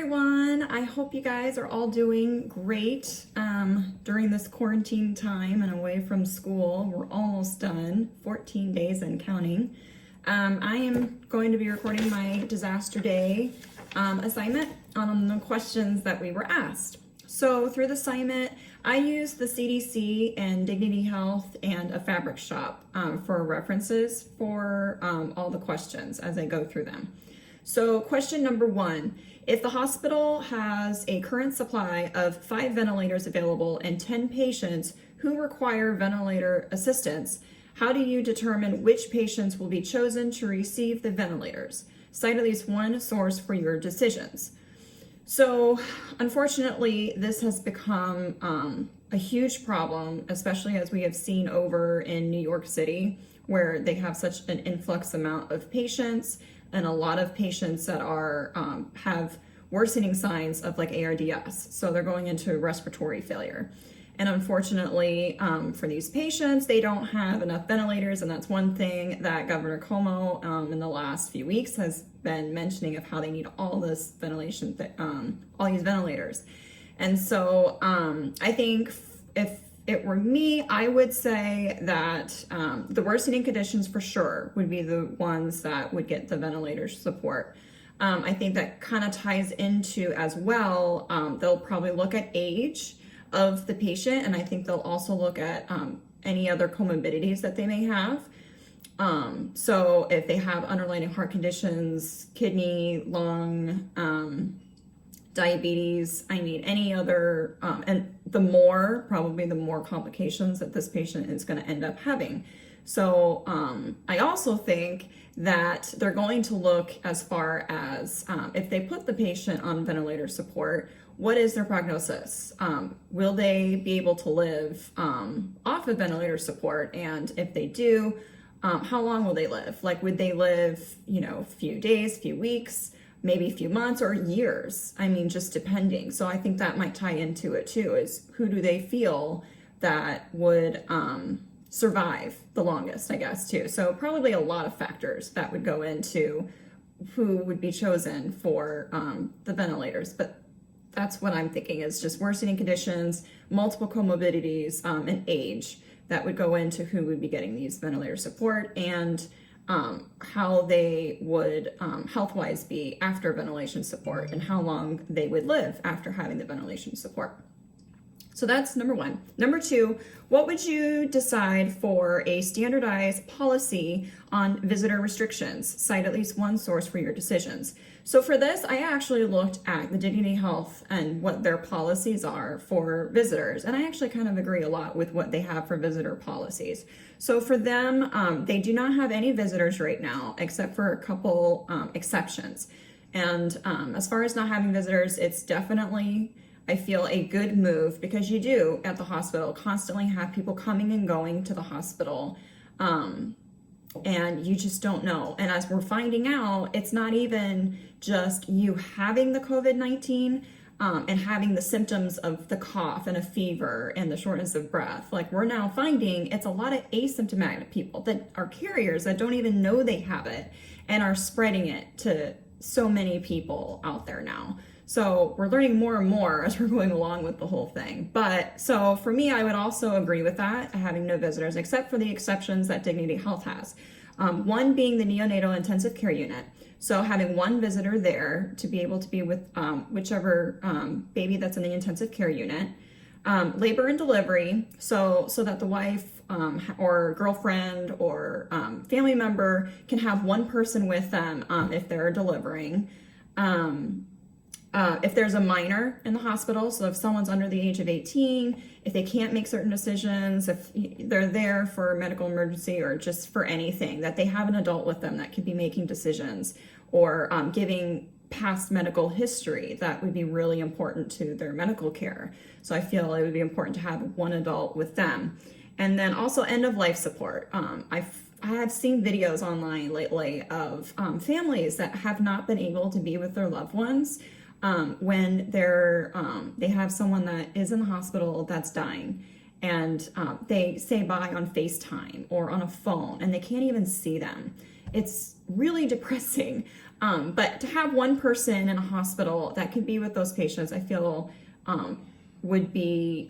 everyone. I hope you guys are all doing great during this quarantine time and away from school. We're almost done, 14 days and counting. I am going to be recording my disaster day assignment on the questions that we were asked. So through the assignment, I used the CDC and Dignity Health and a fabric shop for references for all the questions as I go through them. So question number 1, if the hospital has a current supply of 5 ventilators available and 10 patients who require ventilator assistance, how do you determine which patients will be chosen to receive the ventilators? Cite at least one source for your decisions. So unfortunately, this has become a huge problem, especially as we have seen over in New York City, where they have such an influx amount of patients and a lot of patients that are have worsening signs of like ARDS. So they're going into respiratory failure. And unfortunately, for these patients, they don't have enough ventilators, and that's one thing that Governor Cuomo in the last few weeks has been mentioning of how they need all this ventilation, all these ventilators. And so I think if it were me, I would say that the worsening conditions for sure would be the ones that would get the ventilator support. I think that kind of ties into as well, they'll probably look at age of the patient, and I think they'll also look at any other comorbidities that they may have. So if they have underlying heart conditions, kidney, lung, diabetes, any other, and probably the more complications that this patient is going to end up having. So I also think that they're going to look as far as if they put the patient on ventilator support, what is their prognosis? Will they be able to live off of ventilator support? And if they do, how long will they live? Like, would they live, a few days, few weeks, maybe a few months, or years? I mean, just depending. So I think that might tie into it too, is who do they feel that would survive the longest, I guess, too. So probably a lot of factors that would go into who would be chosen for the ventilators. But that's what I'm thinking, is just worsening conditions, multiple comorbidities, and age that would go into who would be getting these ventilator support, and how they would health-wise be after ventilation support, and how long they would live after having the ventilation support. So that's number 1. Number 2, what would you decide for a standardized policy on visitor restrictions? Cite at least one source for your decisions. So for this, I actually looked at the Dignity Health and what their policies are for visitors. And I actually kind of agree a lot with what they have for visitor policies. So for them, they do not have any visitors right now, except for a couple exceptions. And as far as not having visitors, it's definitely, I feel, a good move, because you do at the hospital constantly have people coming and going to the hospital, and you just don't know. And as we're finding out, it's not even just you having the COVID-19 and having the symptoms of the cough and a fever and the shortness of breath. Like, we're now finding it's a lot of asymptomatic people that are carriers that don't even know they have it and are spreading it to so many people out there now. So we're learning more and more as we're going along with the whole thing. But so for me, I would also agree with that, having no visitors, except for the exceptions that Dignity Health has. One being the neonatal intensive care unit. So having one visitor there to be able to be with whichever baby that's in the intensive care unit. Labor and delivery, so that the wife or girlfriend or family member can have one person with them if they're delivering. If there's a minor in the hospital, so if someone's under the age of 18, if they can't make certain decisions, if they're there for a medical emergency or just for anything, that they have an adult with them that can be making decisions or giving past medical history, that would be really important to their medical care. So I feel it would be important to have one adult with them. And then also end of life support. I have seen videos online lately of families that have not been able to be with their loved ones when they have someone that is in the hospital that's dying, and they say bye on FaceTime or on a phone, and they can't even see them. It's really depressing. But to have one person in a hospital that can be with those patients, I feel would be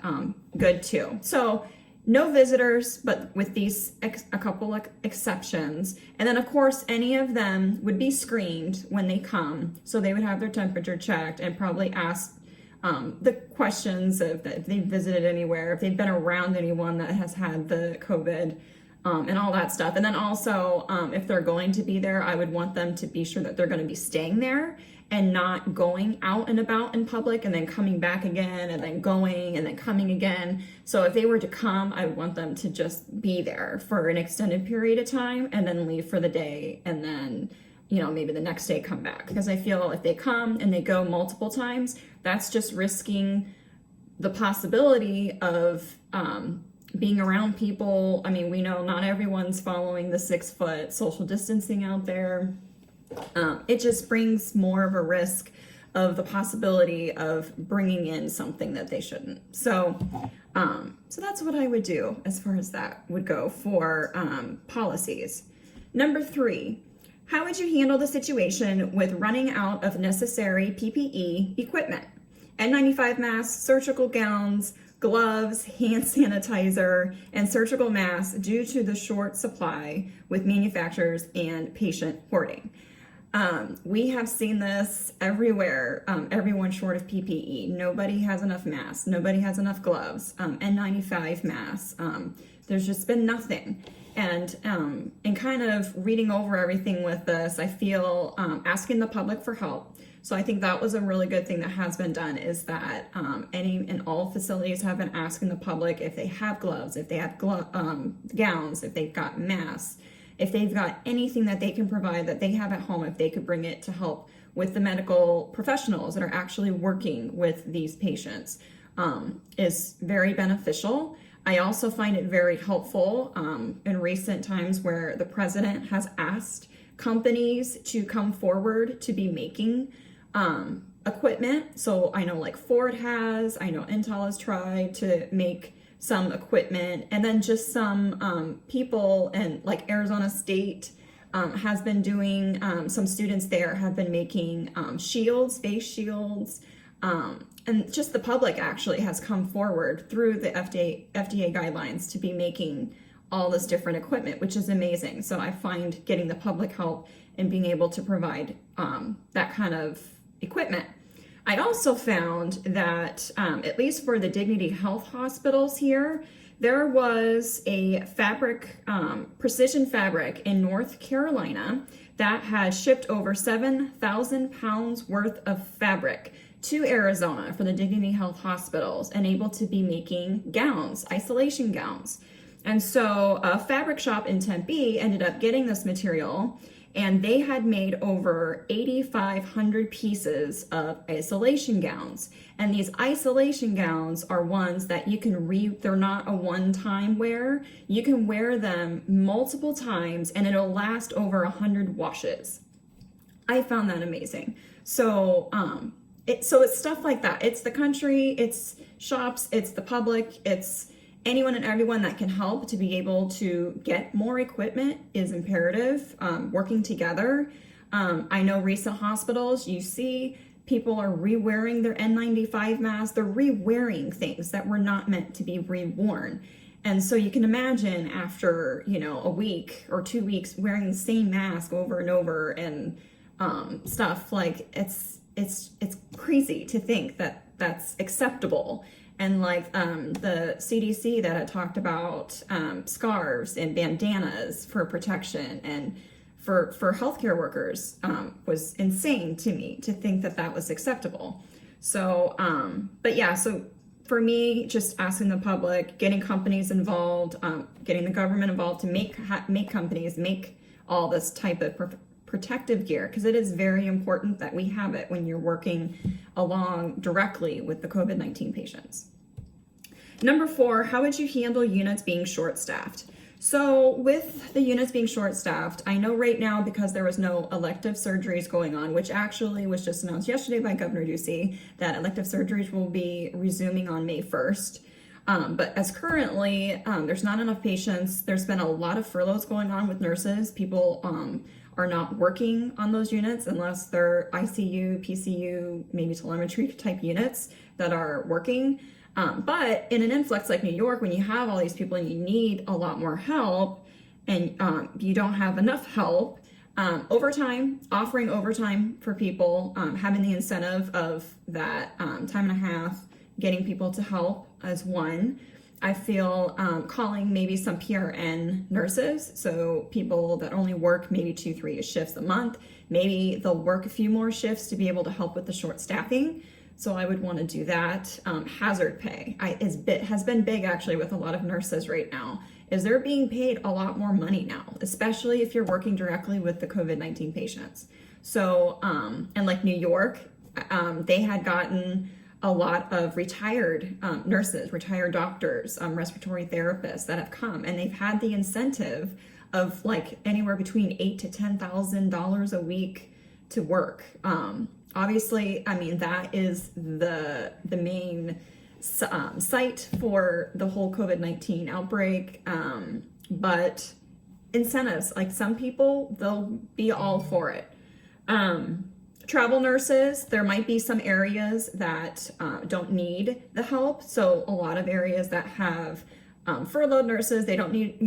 good too. So no visitors, but with these a couple exceptions. And then of course, any of them would be screened when they come. So they would have their temperature checked and probably ask the questions of if they've visited anywhere, if they've been around anyone that has had the COVID, and all that stuff. And then also, if they're going to be there, I would want them to be sure that they're going to be staying there and not going out and about in public and then coming back again and then going and then coming again. So if they were to come, I would want them to just be there for an extended period of time and then leave for the day and then, maybe the next day come back. Because I feel if they come and they go multiple times, that's just risking the possibility of being around people. I mean, we know not everyone's following the 6-foot social distancing out there. It just brings more of a risk of the possibility of bringing in something that they shouldn't. So that's what I would do as far as that would go for policies. Number 3, how would you handle the situation with running out of necessary PPE equipment? N95 masks, surgical gowns, gloves, hand sanitizer, and surgical masks due to the short supply with manufacturers and patient hoarding. We have seen this everywhere. Everyone's short of PPE. Nobody has enough masks. Nobody has enough gloves. N95 masks. There's just been nothing. And in kind of reading over everything with this, I feel asking the public for help. So I think that was a really good thing that has been done, is that any and all facilities have been asking the public if they have gloves, if they have gowns, if they've got masks, if they've got anything that they can provide that they have at home, if they could bring it to help with the medical professionals that are actually working with these patients, is very beneficial. I also find it very helpful in recent times where the president has asked companies to come forward to be making equipment. So I know like Ford has, I know Intel has tried to make some equipment, and then just some people, and like Arizona State has been doing, some students there have been making shields, face shields, and just the public actually has come forward through the FDA guidelines to be making all this different equipment, which is amazing. So I find getting the public help and being able to provide that kind of equipment. I also found that, at least for the Dignity Health hospitals here, there was a fabric, precision fabric in North Carolina that had shipped over 7,000 pounds worth of fabric to Arizona for the Dignity Health hospitals and able to be making gowns, isolation gowns. And so a fabric shop in Tempe ended up getting this material, and they had made over 8,500 pieces of isolation gowns. And these isolation gowns are ones that you can they're not a one-time wear. You can wear them multiple times and it'll last over 100 washes. I found that amazing. So, it's stuff like that. It's the country, it's shops, it's the public, it's anyone and everyone that can help to be able to get more equipment is imperative, working together. I know recent hospitals, you see people are re-wearing their N95 masks. They're re-wearing things that were not meant to be re-worn. And so you can imagine after, a week or 2 weeks wearing the same mask over and over and stuff, like it's crazy to think that that's acceptable. And like the CDC that had talked about scarves and bandanas for protection and for healthcare workers was insane to me to think that that was acceptable. So, but yeah, so for me, just asking the public, getting companies involved, getting the government involved to make companies make all this type of protective gear, because it is very important that we have it when you're working along directly with the COVID-19 patients. Number 4, how would you handle units being short-staffed? So with the units being short-staffed, I know right now, because there was no elective surgeries going on, which actually was just announced yesterday by Governor Ducey, that elective surgeries will be resuming on May 1st. But as currently, there's not enough patients. There's been a lot of furloughs going on with nurses. People are not working on those units unless they're ICU, PCU, maybe telemetry type units that are working. But in an influx like New York, when you have all these people and you need a lot more help and you don't have enough help, overtime, offering overtime for people, having the incentive of that time and a half, getting people to help as one. I feel calling maybe some PRN nurses, so people that only work maybe 2-3 shifts a month. Maybe they'll work a few more shifts to be able to help with the short staffing. So I would want to do that. Hazard pay has been big actually with a lot of nurses right now, is they're being paid a lot more money now, especially if you're working directly with the COVID-19 patients. So, and like New York, they had gotten a lot of retired nurses, retired doctors, respiratory therapists that have come, and they've had the incentive of like anywhere between $8,000 to $10,000 a week to work. Obviously, I mean, that is the main site for the whole COVID-19 outbreak, but incentives, like some people, they'll be all for it. Travel nurses, there might be some areas that don't need the help. So a lot of areas that have furloughed nurses, they don't need,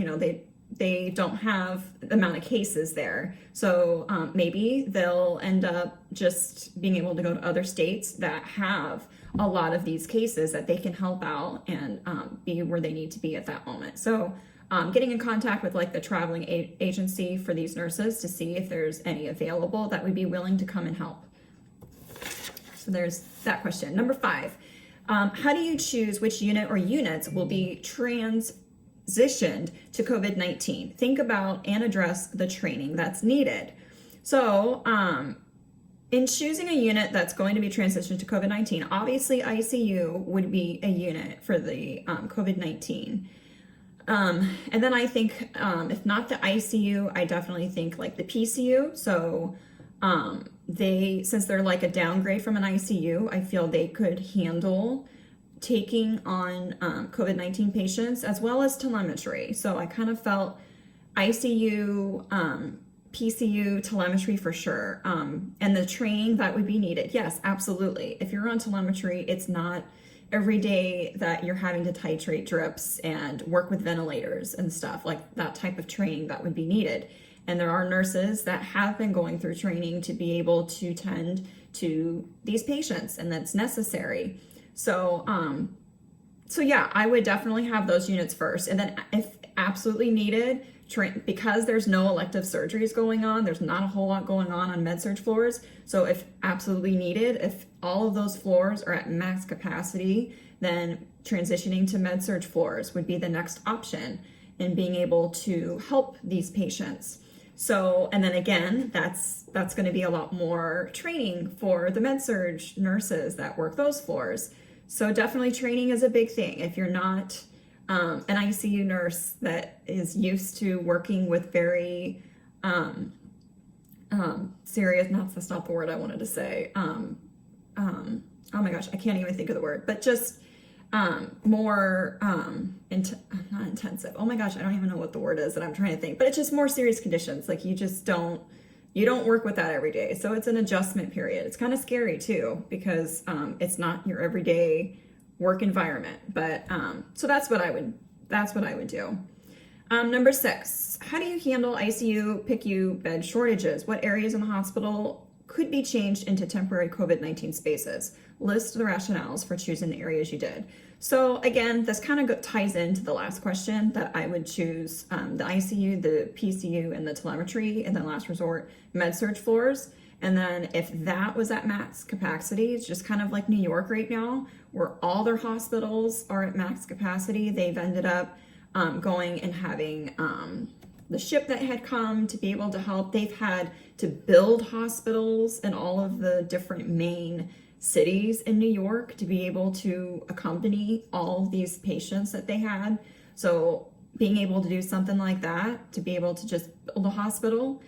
they don't have the amount of cases there. So maybe they'll end up just being able to go to other states that have a lot of these cases that they can help out and be where they need to be at that moment. So getting in contact with like the traveling agency for these nurses to see if there's any available that would be willing to come and help. So there's that question. Number 5, how do you choose which unit or units will be transitioned to COVID-19? Think about and address the training that's needed. So in choosing a unit that's going to be transitioned to COVID-19, obviously ICU would be a unit for the COVID-19. And then I think, if not the ICU, I definitely think like the PCU. So, since they're like a downgrade from an ICU, I feel they could handle taking on, COVID-19 patients as well as telemetry. So I kind of felt ICU, PCU, telemetry for sure. And the training that would be needed. Yes, absolutely. If you're on telemetry, it's not every day that you're having to titrate drips and work with ventilators and stuff, like that type of training that would be needed. And there are nurses that have been going through training to be able to tend to these patients, and that's necessary. So, so yeah, I would definitely have those units first. And then if absolutely needed, because there's no elective surgeries going on, there's not a whole lot going on med-surg floors. So if absolutely needed, if all of those floors are at max capacity, then transitioning to med-surg floors would be the next option in being able to help these patients. So, and then again, that's going to be a lot more training for the med-surg nurses that work those floors. So definitely training is a big thing. If you're not an ICU nurse that is used to working with very serious, that's not the word I wanted to say. Oh my gosh, I can't even think of the word, but just more, not intensive. Oh my gosh, I don't even know what the word is that I'm trying to think, but it's just more serious conditions. Like you don't work with that every day. So it's an adjustment period. It's kind of scary too, because it's not your everyday work environment. But so that's what I would do. Number 6, how do you handle ICU, PICU bed shortages? What areas in the hospital could be changed into temporary COVID-19 spaces? List the rationales for choosing the areas you did. So again, this kind of ties into the last question that I would choose the ICU, the PCU, and the telemetry, and then last resort med-surg floors. And then if that was at max capacity, it's just kind of like New York right now, where all their hospitals are at max capacity. They've ended up going and having the ship that had come to be able to help. They've had to build hospitals in all of the different main cities in New York to be able to accompany all of these patients that they had. So being able to do something like that, to be able to just build a hospital,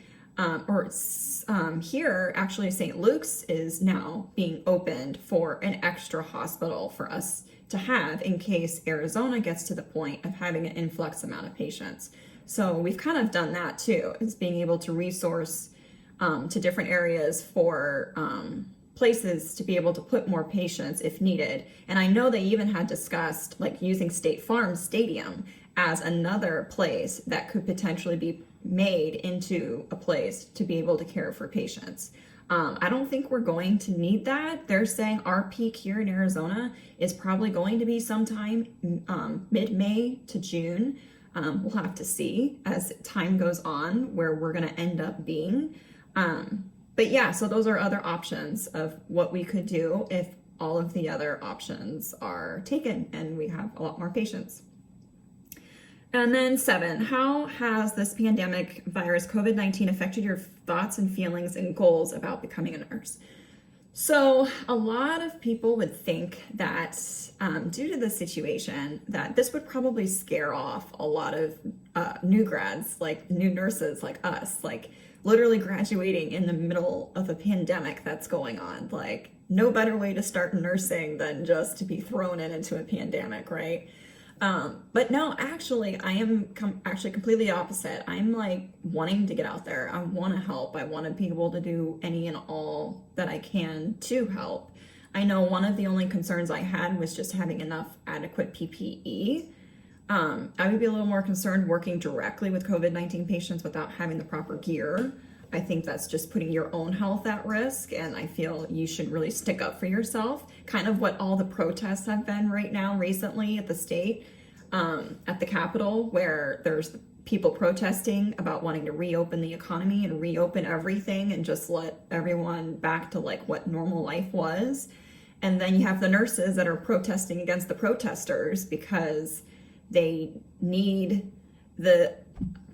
here actually St. Luke's is now being opened for an extra hospital for us to have in case Arizona gets to the point of having an influx amount of patients. So we've kind of done that too, is being able to resource to different areas for places to be able to put more patients if needed. And I know they even had discussed like using State Farm Stadium as another place that could potentially be made into a place to be able to care for patients. I don't think we're going to need that. They're saying our peak here in Arizona is probably going to be sometime mid-May to June. We'll have to see as time goes on where we're going to end up being. But yeah, so those are other options of what we could do if all of the other options are taken and we have a lot more patients. And then 7, how has this pandemic virus COVID-19 affected your thoughts and feelings and goals about becoming a nurse? So a lot of people would think that due to the situation that this would probably scare off a lot of new grads, like new nurses like us, like literally graduating in the middle of a pandemic that's going on. Like no better way to start nursing than just to be thrown into a pandemic, right? But no, actually, I am actually completely opposite. I'm like wanting to get out there. I want to help. I want to be able to do any and all that I can to help. I know one of the only concerns I had was just having enough adequate PPE. I would be a little more concerned working directly with COVID-19 patients without having the proper gear. I think that's just putting your own health at risk, and I feel you should really stick up for yourself. Kind of what all the protests have been right now recently at the state, at the Capitol, where there's people protesting about wanting to reopen the economy and reopen everything and just let everyone back to like what normal life was. And then you have the nurses that are protesting against the protesters because they need the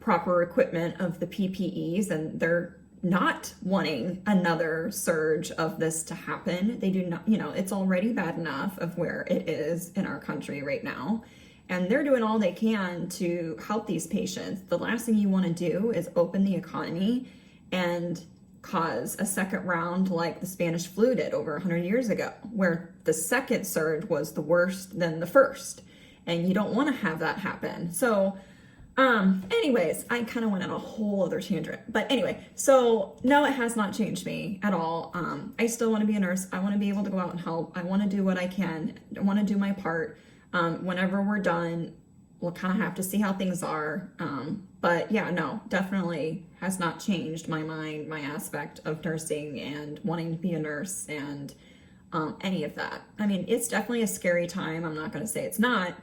proper equipment of the PPEs, and they're not wanting another surge of this to happen. They do not, it's already bad enough of where it is in our country right now. And they're doing all they can to help these patients. The last thing you want to do is open the economy and cause a second round like the Spanish flu did over 100 years ago, where the second surge was the worst than the first. And you don't want to have that happen. So anyways, I kind of went on a whole other tangent, but anyway, so no, it has not changed me at all. I still want to be a nurse. I want to be able to go out and help. I want to do what I can. I want to do my part. Whenever we're done, we'll kind of have to see how things are. But yeah, no, definitely has not changed my mind, my aspect of nursing and wanting to be a nurse and any of that. I mean, it's definitely a scary time. I'm not going to say it's not.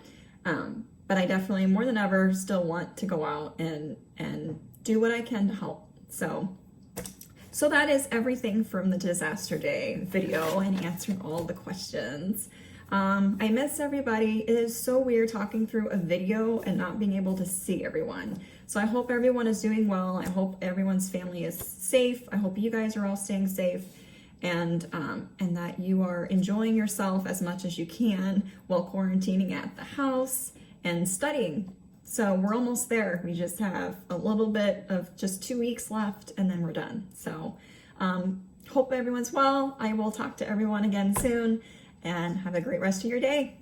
But I definitely, more than ever, still want to go out and do what I can to help. So that is everything from the Disaster Day video and answering all the questions. I miss everybody. It is so weird talking through a video and not being able to see everyone. So I hope everyone is doing well. I hope everyone's family is safe. I hope you guys are all staying safe, and that you are enjoying yourself as much as you can while quarantining at the house and studying. So we're almost there. We just have a little bit of just 2 weeks left and then we're done. So hope everyone's well. I will talk to everyone again soon, and have a great rest of your day.